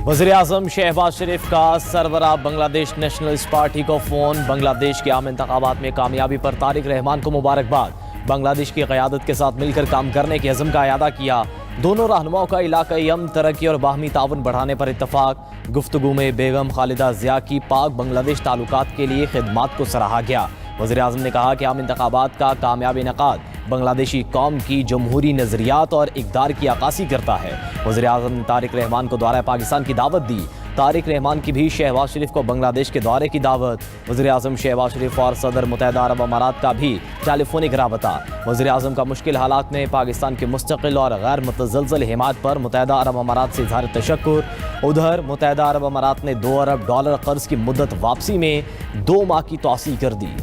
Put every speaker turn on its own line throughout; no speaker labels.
वज़ीर-ए-आज़म शहबाज शरीफ का सरबराह Bangladesh nationalist party को फ़ोन। बांग्लादेश के आम इंतखाबात में कामयाबी पर तारिक रहमान को मुबारकबाद। बांग्लादेश की क़यादत के साथ मिलकर काम करने के अज़्म का इयादा किया। दोनों रहनुमाओं का इलाक़ाई अमन, तरक्की और बाहमी ताउन बढ़ाने पर इत्तफ़ाक़। गुफ्तगू में बेगम खालिदा ज़िया की पाक बांग्लादेश ताल्लुकात के लिए खिदमात को सराहा गया। वज़ीर-ए-आज़म ने कहा कि आम इंतखाबात का कामयाब इनेकाद बांग्लादेशी कौम की जमहूरी नज़रियात और इक़दार की अक्कासी करता है। वज़ीर-ए-आज़म ने तारिक रहमान को दौरा पाकिस्तान की दावत दी। तारिक रहमान की भी शहबाज शरीफ को बांग्लादेश के दौरे की दावत। वज़ीर-ए-आज़म शहबाज शरीफ और सदर मुत्तहिदा अरब अमारात का भी टेलीफोनिक राबता। वज़ीर-ए-आज़म का मुश्किल हालात में पाकिस्तान की मुस्तकिल और गैर मुतज़लज़ल हिमायत पर मुत्तहिदा अरब अमारात से इज़हार तशक्कुर। उधर मुत्तहिदा अरब अमारात ने $2 अरब कर्ज की मुद्दत वापसी में 2 माह की तौसीह कर दी।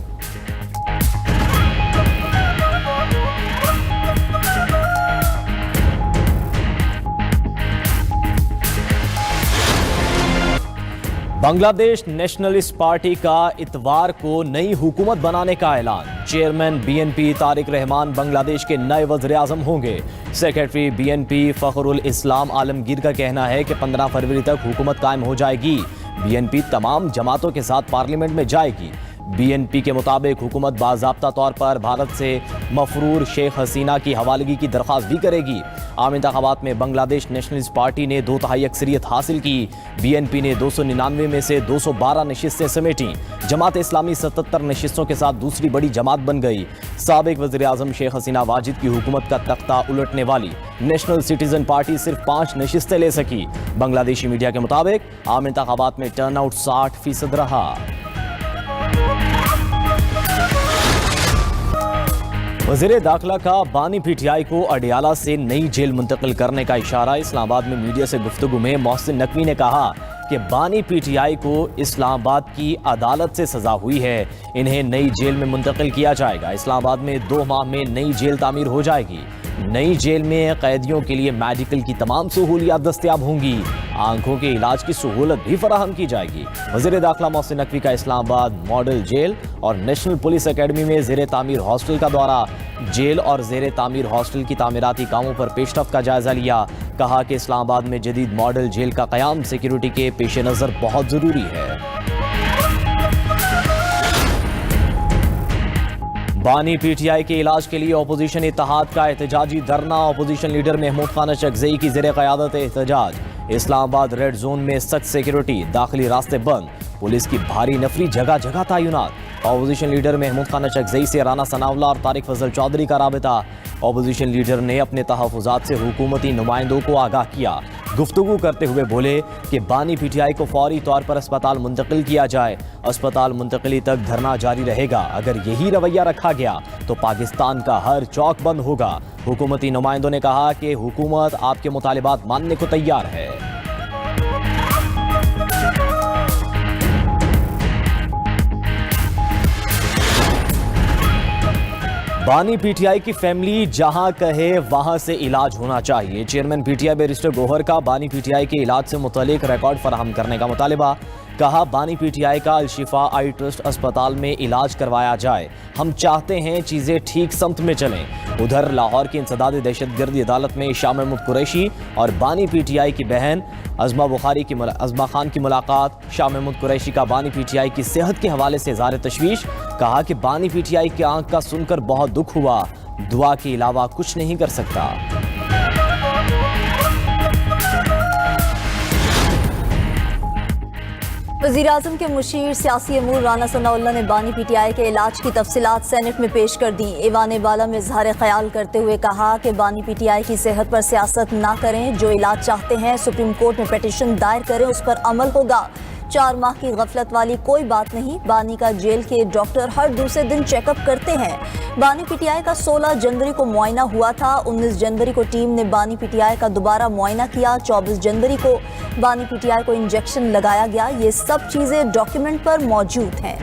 बांग्लादेश नेशनलिस्ट पार्टी का इतवार को नई हुकूमत बनाने का ऐलान। चेयरमैन बीएनपी तारिक रहमान बांग्लादेश के नए वज़ीर-ए-आज़म होंगे। सेक्रेटरी बीएनपी फ़खरुल इस्लाम आलमगीर का कहना है कि 15 फरवरी तक हुकूमत कायम हो जाएगी। बीएनपी तमाम जमातों के साथ पार्लियामेंट में जाएगी। बीएनपी के मुताबिक हुकूमत बाज़ाब्ता तौर पर भारत से मफरूर शेख हसीना की हवालगी की दरख्वास्त भी करेगी। आम इंतखाबात में बांग्लादेश नेशनलिस्ट पार्टी ने 2/3 अक्सरियत हासिल की। बीएनपी ने 299 में से 212 नशिस्तें समेटी। जमात इस्लामी 77 नशिस्तों के साथ दूसरी बड़ी जमात बन गई। साबिक वज़ीर-ए-आज़म शेख हसीना वाजिद की हुकूमत का तख्ता उलटने वाली नेशनल सिटीजन पार्टी सिर्फ 5 नशिस्तें ले सकी। बांग्लादेशी मीडिया के मुताबिक आम इंतखाबात में टर्नआउट 60% रहा। वज़ीर दाखिला का बानी पीटीआई को अडियाला से नई जेल मुंतकिल करने का इशारा। इस्लामाबाद में मीडिया से गुफ्तगू में मोहसिन नकवी ने कहा कि बानी पीटीआई को इस्लामाबाद की अदालत से सजा हुई है, इन्हें नई जेल में मुंतकिल किया जाएगा। इस्लामाबाद में 2 माह में नई जेल तामीर हो जाएगी। नई जेल में कैदियों के लिए मेडिकल की तमाम सहूलियात दस्तयाब होंगी। आंखों के इलाज की सहूलत भी फराहम की जाएगी। वज़ीर दाखिला मोहसिन नकवी का इस्लामाबाद मॉडल जेल और नेशनल पुलिस अकेडमी में ज़ेर तामीर हॉस्टल का दौरा। जेल और ज़ेर तामीर हॉस्टल की तामीराती कामों पर पेशरफ्त का जायजा लिया। कहा कि इस्लामाबाद में जदीद मॉडल जेल का क़याम सिक्योरिटी के पेश नज़र बहुत ज़रूरी है। बानी पीटीआई के इलाज के लिए अपोजिशन इत्तेहाद का एहतजाजी धरना। अपोजिशन लीडर महमूद खान अशरकज़ई की ज़ेर क़यादत एहतजाज। इस्लामाबाद रेड जोन में सख्त सिक्योरिटी, दाखिली रास्ते बंद, पुलिस की भारी नफरी, जगह जगह तैनात। अपोजिशन लीडर महमूद खान अशरकज़ई से राना सनाउल्लाह और तारिक फजल चौधरी का राबिता। अपोजिशन लीडर ने अपने तहफ़्फ़ुज़ात से हुकूमती नुमाइंदों को आगाह किया। गुफ्तगू करते हुए बोले कि बानी पीटीआई को फौरी तौर पर अस्पताल मुंतकिल किया जाए। अस्पताल मुंतकिली तक धरना जारी रहेगा। अगर यही रवैया रखा गया तो पाकिस्तान का हर चौक बंद होगा। हुकूमती नुमाइंदों ने कहा कि हुकूमत आपके मुतालिबात मानने को तैयार है। बानी पीटीआई की फैमिली जहां कहे वहां से इलाज होना चाहिए। चेयरमैन पीटीआई बैरिस्टर गोहर का बानी पीटीआई के इलाज से मुतालिक रिकॉर्ड फराहम करने का मुतालिबा। कहा बानी पीटीआई का अल-शिफा आई ट्रस्ट अस्पताल में इलाज करवाया जाए। हम चाहते हैं चीज़ें ठीक समत में चलें। उधर लाहौर की इंसदाद दहशतगर्दी अदालत में शाह महमूद कुरैशी और बानी पीटीआई की बहन अज़मा खान की मुलाकात। शाह महमूद कुरैशी का बानी पीटीआई की सेहत के हवाले से इज़हार तशवीश। कहा कि बानी पीटीआई की आंख का सुनकर बहुत दुख हुआ, दुआ के अलावा कुछ नहीं कर सकता।
वज़ीर-ए-आज़म के मुशीर सियासी अमूर राना सनाउल्लाह ने बानी पीटीआई के इलाज की तफसीलात सेनेट में पेश कर दी। ऐवान बाला में इज़हार ख्याल करते हुए कहा कि बानी पीटीआई की सेहत पर सियासत ना करें, जो इलाज चाहते हैं सुप्रीम कोर्ट में पिटीशन दायर करें, उस पर अमल होगा। 4 माह की गफलत वाली कोई बात नहीं। बानी का जेल के डॉक्टर हर दूसरे दिन चेकअप करते हैं। बानी पीटीआई का 16 जनवरी को मुआयना हुआ था। 19 जनवरी को टीम ने बानी पीटीआई का दोबारा मुआयना किया। 24 जनवरी को बानी पीटीआई को इंजेक्शन लगाया गया। ये सब चीज़ें डॉक्यूमेंट पर मौजूद हैं।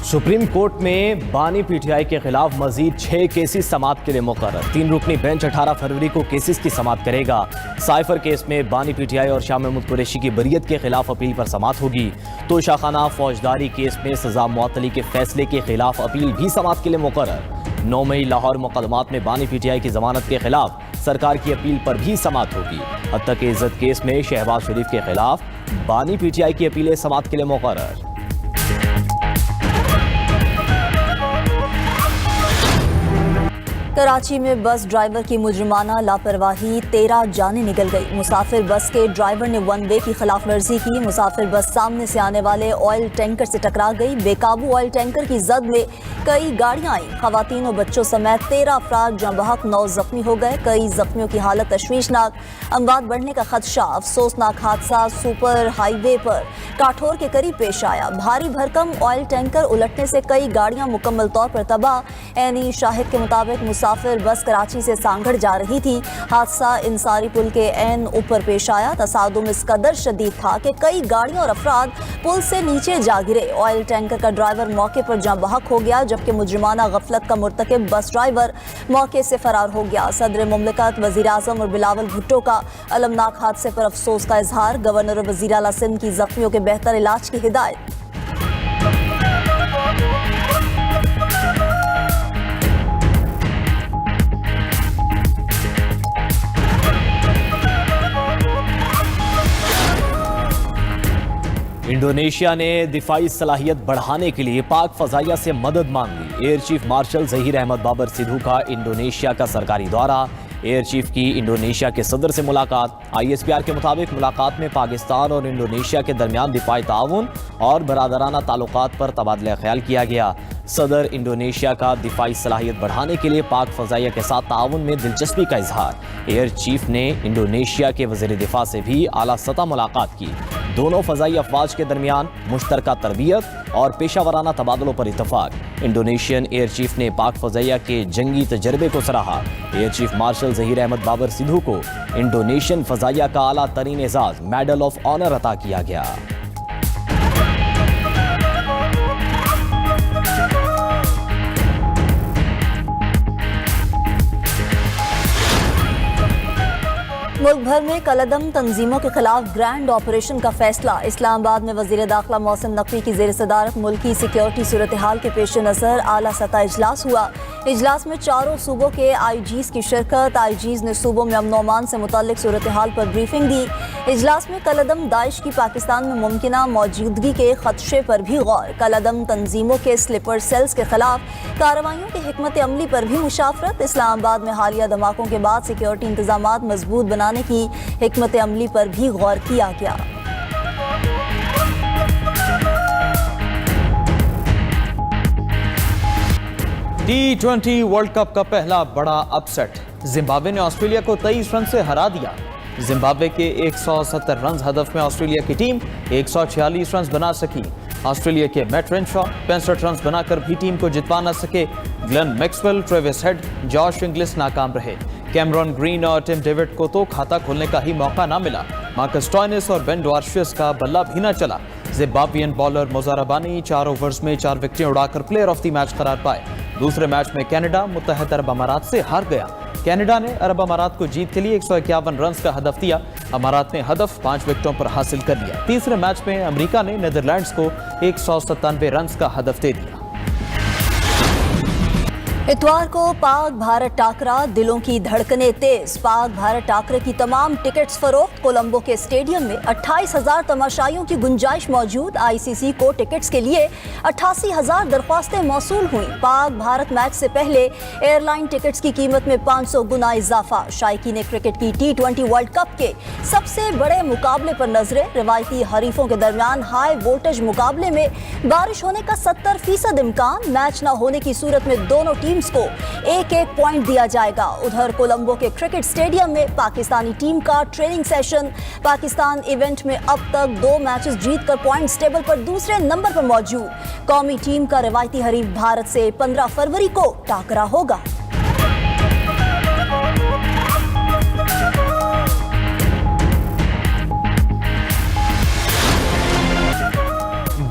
सुप्रीम कोर्ट में बानी पीटीआई के खिलाफ मजीद 6 केसेस समाअत के लिए मुकर्रर। 3 रुकनी बेंच 18 फरवरी को केसेस की समाअत करेगा। साइफर केस में बानी पीटीआई और शाह महमूद कुरैशी की बरियत के खिलाफ अपील पर समाअत होगी। तो शाखाना फौजदारी केस में सजा मुअत्तली के फैसले के खिलाफ अपील भी समाअत के लिए मुकर्रर। 9 मई लाहौर मुकदमात में बानी पीटीआई की जमानत के खिलाफ सरकार की अपील पर भी समाअत होगी। हत्या के इज्जत केस में शहबाज शरीफ के खिलाफ बानी पीटीआई की अपीलें समाअत के लिए मुकर्रर।
कराची में बस ड्राइवर की मुजरिमाना लापरवाही, 13 जानें निकल गई। मुसाफिर बस के ड्राइवर ने वन वे की खिलाफ वर्जी की। मुसाफिर बस सामने से आने वाले ऑयल टैंकर से टकरा गई। बेकाबू ऑयल टैंकर की जद में कई गाड़ियां आई। खवातीन और बच्चों समेत 13 अफराद जहाँ बहक 9 जख्मी हो गए। कई जख्मियों की हालत तशवीशनाक, अमवात बढ़ने का खदशा। अफसोसनाक हादसा सुपर हाईवे पर काठोर के करीब पेश आया। भारी भरकम ऑयल टैंकर उलटने से कई गाड़ियां मुकम्मल तौर पर तबाह। ऐनी शाहिद के मुताबिक मुसाफिर बस कराची से सांगड़ जा रही थी। हादसा इंसारी पुल के ऐन ऊपर पेश आया। तसादुम इस कदर शदीद था कि कई गाड़ियां और अफराद पुल से नीचे जा गिरे। ऑयल टैंकर का ड्राइवर मौके पर जहाँ बहक हो गया, जबकि मुजरिमाना गफलत का मुर्तकिब बस ड्राइवर मौके से फरार हो गया। सदर मुमलिकत वज़ीर आज़म और बिलावल भुट्टो का अलमनाक हादसे पर अफसोस का इजहार। गवर्नर और वज़ीर आला सिंध की जख्मियों के बेहतर इलाज की हिदायत।
इंडोनेशिया ने दिफाई सलाहियत बढ़ाने के लिए पाक फजाइया से मदद मांग ली। Air chief marshal Zaheer Ahmed Babar Sidhu का इंडोनेशिया का सरकारी दौरा। एयर चीफ की इंडोनेशिया के सदर से मुलाकात। ISPR के मुताबिक मुलाकात में पाकिस्तान और इंडोनेशिया के दरमियान दिफाई ताउन और बरादराना ताल्लुकात पर तबादला ख्याल किया गया। सदर इंडोनेशिया का दिफाई सलाहियत बढ़ाने के लिए पाक फजाइया के साथ ताउन में दिलचस्पी का इजहार। एयर चीफ ने इंडोनेशिया के वज़ीर दिफा से भी आला सतह मुलाकात की। दोनों फजाई अफवाज के दरमियान मुश्तरका तरबियत और पेशा वराना तबादलों पर इतफाक। इंडोनेशियन एयर चीफ ने पाक फजाइया के जंगी तजर्बे को सराहा। Air chief marshal Zaheer Ahmed Babar Sidhu को इंडोनेशियन फजाइया का आला तरीन एजाज मेडल ऑफ ऑनर अता किया गया।
मुल्क भर में कलअदम तंजीमों के खिलाफ ग्रैंड ऑपरेशन का फैसला। इस्लामाबाद में वजीर दाखिला मोहसिन नकवी की जेर सदारत मुल्की सिक्योरिटी सूरत हाल के पेश नज़र आला सतह इजलास हुआ। इजलास में चारों सूबों के IGs की शिरकत। IGs ने सूबों में अमन अमान से मुताल्लिक सूरत हाल पर ब्रीफिंग दी। इजलास में कलअदम दाइश की पाकिस्तान में मुमकिना मौजूदगी के खदशे पर भी गौर। कलअदम तंजीमों के स्लीपर सेल्स के खिलाफ कार्रवाइयों की हिकमत अमली पर भी मुशावरत। इस्लामाबाद में हालिया धमाकों के बाद सिक्योरिटी इंतजामात मजबूत बनाने की हिकमत अमली पर भी गौर किया गया।
T20 वर्ल्ड कप का पहला बड़ा अपसेट। जिम्बाब्वे ने ऑस्ट्रेलिया को 23 रन से हरा दिया। जिम्बाब्वे के 170 रन हदफ में ऑस्ट्रेलिया की टीम 146 रन बना सकी। ऑस्ट्रेलिया के मैट रेनशॉ 65 रन बनाकर भी टीम को जितवा न सके। Glenn Maxwell, Travis head, Josh Inglis नाकाम रहे। कैमरॉन ग्रीन और टिम डेविड को तो खाता खोलने का ही मौका ना मिला। मार्कस स्टोइनिस और बेन डॉर्शियस का बल्ला भी न चला। जिम्बाब्वियन बॉलर मोजाराबानी 4 ओवर्स में 4 विकेटें उड़ाकर प्लेयर ऑफ द मैच करार पाए। दूसरे मैच में कनाडा मुत्तहद अरब अमारात से हार गया। कनाडा ने अरब अमारात को जीत के लिए 151 रन का हदफ दिया। अमारात ने हदफ 5 विकेटों पर हासिल कर लिया। तीसरे मैच में अमेरिका ने नीदरलैंड्स को 197 रन का हदफ दे दिया।
इतवार को पाक भारत टाकरा, दिलों की धड़कनें तेज। पाक भारत टाकरे की तमाम टिकट्स फरोख्त। कोलंबो के स्टेडियम में 28,000 तमाशाइयों की गुंजाइश मौजूद। ICC को टिकट्स के लिए 88,000 दरख्वास्तें मौसूल हुई। पाक भारत मैच से पहले एयरलाइन टिकट्स की कीमत में 500 गुना इजाफा। शायकीन क्रिकेट की T20 वर्ल्ड कप के सबसे बड़े मुकाबले पर नजरें। रिवायती हरीफों के दरमियान हाई वोल्टेज मुकाबले में बारिश होने का 70% इम्कान। मैच न होने की सूरत में दोनों टीम्स को एक पॉइंट दिया जाएगा। उधर कोलंबो के क्रिकेट स्टेडियम में पाकिस्तानी टीम का ट्रेनिंग सेशन। पाकिस्तान इवेंट में अब तक 2 मैचेस जीतकर पॉइंट्स टेबल पर दूसरे नंबर पर मौजूद। कौमी टीम का रिवायती हरीफ भारत से 15 फरवरी को टाकरा होगा।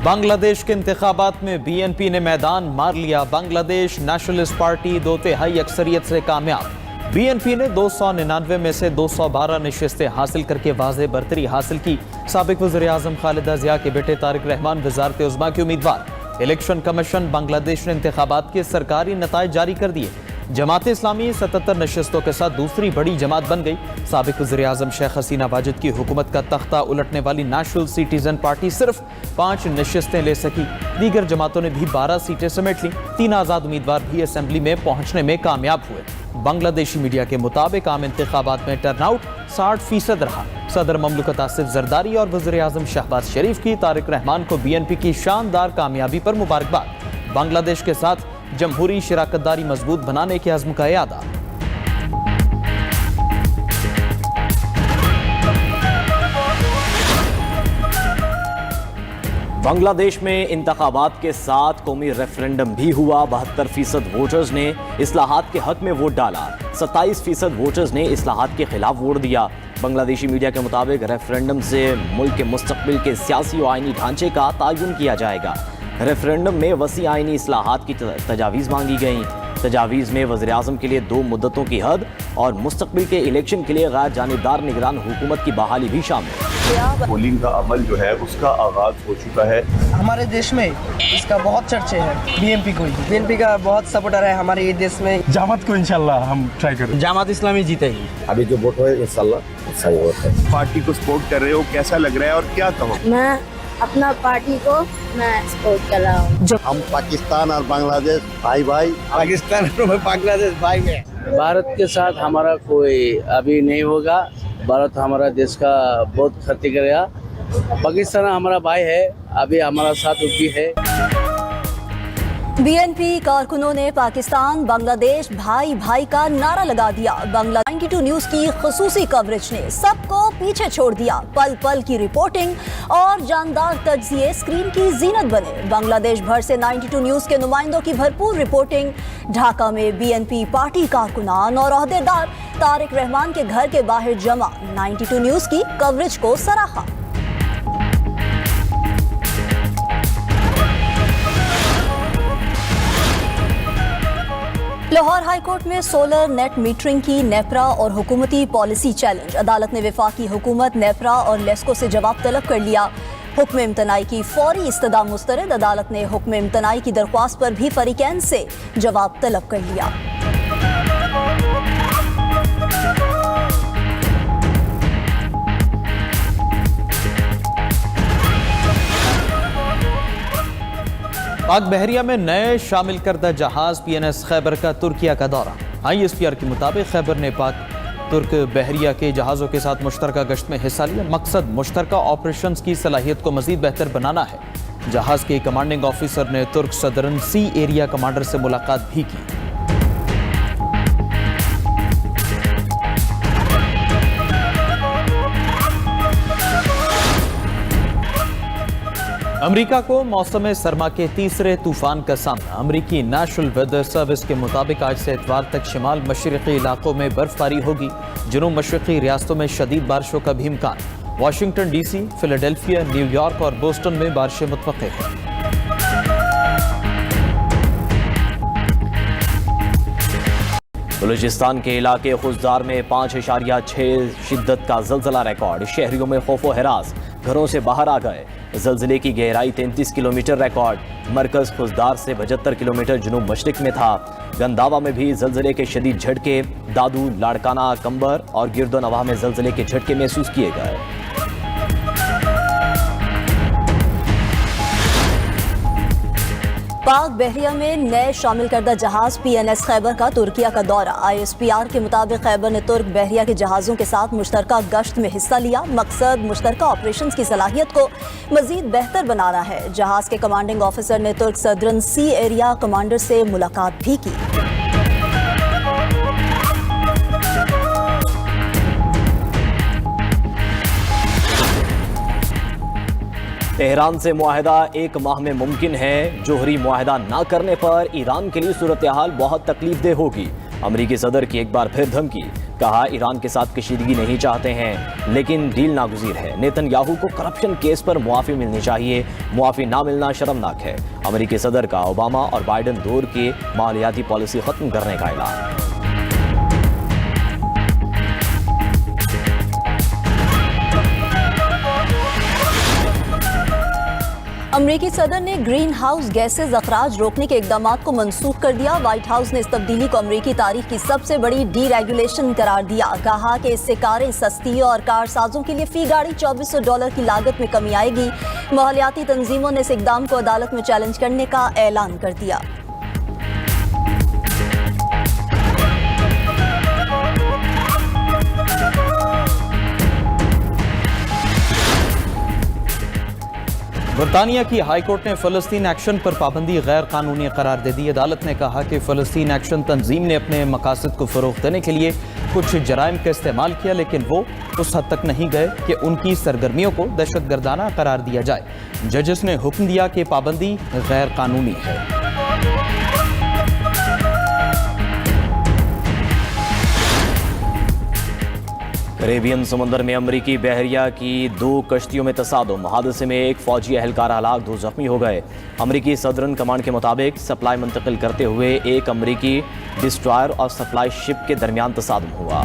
बांग्लादेश के इंतखाबात में BNP ने मैदान मार लिया। बांग्लादेश नेशनलिस्ट पार्टी 2/3 अक्सरियत से कामयाब। BNP ने 299 में से 212 नशिस्तें हासिल करके वाज़ेह बरतरी हासिल की। साबिक वज़ीर आज़म खालिदा ज़िया के बेटे तारिक रहमान वज़ारत उज़्मा के उम्मीदवार। इलेक्शन कमीशन बांग्लादेश ने इंतखाबात के सरकारी नताइज जारी कर दिए। जमात इस्लामी 77 नशस्तों के साथ दूसरी बड़ी जमात बन गई। साबिक वज़ीर-ए-आज़म शेख हसीना वाजिद की हुकूमत का तख्ता उलटने वाली नेशनल सिटीजन पार्टी सिर्फ 5 नशस्तें ले सकी। दीगर जमातों ने भी 12 सीटें समेट लीं। 3 आज़ाद उम्मीदवार भी असेंबली में पहुंचने में कामयाब हुए। बांग्लादेशी मीडिया के मुताबिक आम इंतखाबात में टर्नआउट 60% रहा। सदर ममलकत आसिफ जरदारी और वज़ीर-ए-आज़म शहबाज शरीफ की तारिक रहमान को BNP की शानदार कामयाबी पर मुबारकबाद। बांग्लादेश के साथ जमहूरी शराकतदारी मजबूत बनाने के अज़्म का यादा।
बांग्लादेश में इंतखाबात के साथ कौमी रेफरेंडम भी हुआ। 72% वोटर्स ने इस्लाहात के हक में वोट डाला। 27% वोटर्स ने इस्लाहात के खिलाफ वोट दिया। बांग्लादेशी मीडिया के मुताबिक रेफरेंडम से मुल्क के मुस्तकबिल के सियासी और आइनी ढांचे का तयन किया जाएगा। रेफरेंडम में वसी आइनी इस्लाहात की तजावीज़ मांगी गईं। तजावीज़ में वज़ीर-ए-आज़म के लिए 2 मुद्दतों की हद और मुस्तकबिल के इलेक्शन के लिए गैर जानिबदार निगरान हुकूमत की बहाली भी शामिल है।
पोलिंग का अमल जो है उसका आगाज हो चुका है।
हमारे देश में इसका बहुत चर्चे है। बीएनपी का बहुत सपोर्टर है हमारे देश में।
जामात को इंशाल्लाह हम ट्राई करें।
जामात इस्लामी जीतेगी।
अभी जो वोट है इंशाल्लाह सही वोट है।
पार्टी को सपोर्ट कर रहे हो, कैसा लग रहा है और क्या कहो?
मैं अपना पार्टी को मैं सपोर्ट कर रहा हूँ।
हम पाकिस्तान और बांग्लादेश भाई भाई।
पाकिस्तान और बांग्लादेश भाई में।
भारत के साथ हमारा कोई अभी नहीं होगा। भारत हमारा देश का बहुत क्षति करेगा। पाकिस्तान हमारा भाई है, अभी हमारा साथ भी है।
BNP कारकुनों ने पाकिस्तान बांग्लादेश भाई भाई का नारा लगा दिया। बांग्ला 92 न्यूज की खुसूसी कवरेज ने सबको पीछे छोड़ दिया। पल पल की रिपोर्टिंग और जानदार तज्जिए स्क्रीन की जीनत बने। बांग्लादेश भर से 92 न्यूज के नुमाइंदों की भरपूर रिपोर्टिंग। ढाका में BNP पार्टी कारकुनान और ओहदेदार तारिक रहमान के घर के बाहर जमा। 92 न्यूज की कवरेज को सराहा। लाहौर हाईकोर्ट में सोलर नेट मीटरिंग की नेपरा और हुकूमती पॉलिसी चैलेंज। अदालत ने वफाकी हुकूमत, नेपरा और लेस्को से जवाब तलब कर लिया। हुक्म इम्तनाई की फौरी इस्तदा मुस्तरद। अदालत ने हुक्म इम्तनाई की दरख्वास्त पर भी फरीकैन से जवाब तलब कर लिया।
पाक बहरिया में नए शामिल करदा जहाज PNS खैबर का तुर्किया का दौरा। ISPR के मुताबिक खैबर ने पाक तुर्क बहरिया के जहाज़ों के साथ मुश्तरका गश्त में हिस्सा लिया। मकसद मुश्तरका ऑपरेशंस की सलाहियत को मजीद बेहतर बनाना है। जहाज़ के कमांडिंग ऑफिसर ने तुर्क सदरन सी एरिया कमांडर से मुलाकात भी की। अमेरिका को मौसम सरमा के तीसरे तूफान का सामना। अमेरिकी नेशनल वेदर सर्विस के मुताबिक आज से इतवार तक शिमाल मशरक़ी इलाकों में बर्फबारी होगी। जनूब मशरक़ी रियासतों में शदीद बारिशों का भी इम्कान। वाशिंगटन DC, फिलाडेल्फिया, न्यूयॉर्क और बोस्टन में बारिशें मुतवक्के हैं।
बलूचिस्तान के इलाके खुजदार में 5.6 शिद्दत का ज़लज़ला रिकॉर्ड। शहरियों में खौफो हरास, घरों से बाहर आ गए। ज़लज़ले की गहराई 33 किलोमीटर रिकॉर्ड। मरकज़ खुजदार से 75 किलोमीटर जनूब मशरिक में था। गंदावा में भी ज़लज़ले के शदीद झटके। दादू, लाड़काना, कंबर और गिरदोनवा में ज़लज़ले के झटके महसूस किए गए।
पाक बहरिया में नए शामिल करदा जहाज PNS खैबर का तुर्किया का दौरा। ISPR के मुताबिक खैबर ने तुर्क बहरिया के जहाज़ों के साथ मुश्तरका गश्त में हिस्सा लिया। मकसद मुश्तरका ऑपरेशंस की सलाहियत को मजीद बेहतर बनाना है। जहाज़ के कमांडिंग ऑफिसर ने तुर्क सदरन सी एरिया कमांडर से मुलाकात भी की।
तेहरान से मुआहदा 1 माह में मुमकिन है। जोहरी मुआहदा ना करने पर ईरान के लिए सूरत हाल बहुत तकलीफदेह होगी। अमरीकी सदर की एक बार फिर धमकी। कहा ईरान के साथ कशीदगी नहीं चाहते हैं लेकिन डील नागुज़ीर है। नेतन्याहू को करप्शन केस पर मुआफ़ी मिलनी चाहिए। मुआफ़ी ना मिलना शर्मनाक है। अमरीकी सदर का ओबामा और बाइडन दौर के मालियाती पॉलिसी ख़त्म करने का ऐलान।
अमरीकी सदर ने ग्रीन हाउस गैसेज अखराज रोकने के इकदाम को मनसूख कर दिया। व्हाइट हाउस ने इस तब्दीली को अमरीकी तारीख की सबसे बड़ी डीरेगुलेशन करार दिया। कहा कि इससे कारें सस्ती और कारसाजों के लिए फी गाड़ी $2400 की लागत में कमी आएगी। माहौलियाती तंजीमों ने इस इकदाम को अदालत में चैलेंज करने का ऐलान कर दिया।
बरतानिया की हाई कोर्ट ने फ़लस्तीन एक्शन पर पाबंदी गैर कानूनी करार दे दी। अदालत ने कहा कि फ़लस्तीन एक्शन तंजीम ने अपने मकासद को फ़रोग़ देने के लिए कुछ जराइम का इस्तेमाल किया, लेकिन वो उस हद तक नहीं गए कि उनकी सरगर्मियों को दहशतगर्दाना करार दिया जाए। जजेस ने हुक्म दिया कि पाबंदी गैर कानूनी है।
कैरेबियन समुंदर में अमरीकी बहरिया की 2 कश्तियों में तसादुम। हादसे में एक फौजी एहलकार हलाक, 2 जख्मी हो गए। अमरीकी सदरन कमांड के मुताबिक सप्लाई मुंतकिल करते हुए एक अमरीकी डिस्ट्रॉयर और सप्लाई शिप के दरमियान तसादुम हुआ।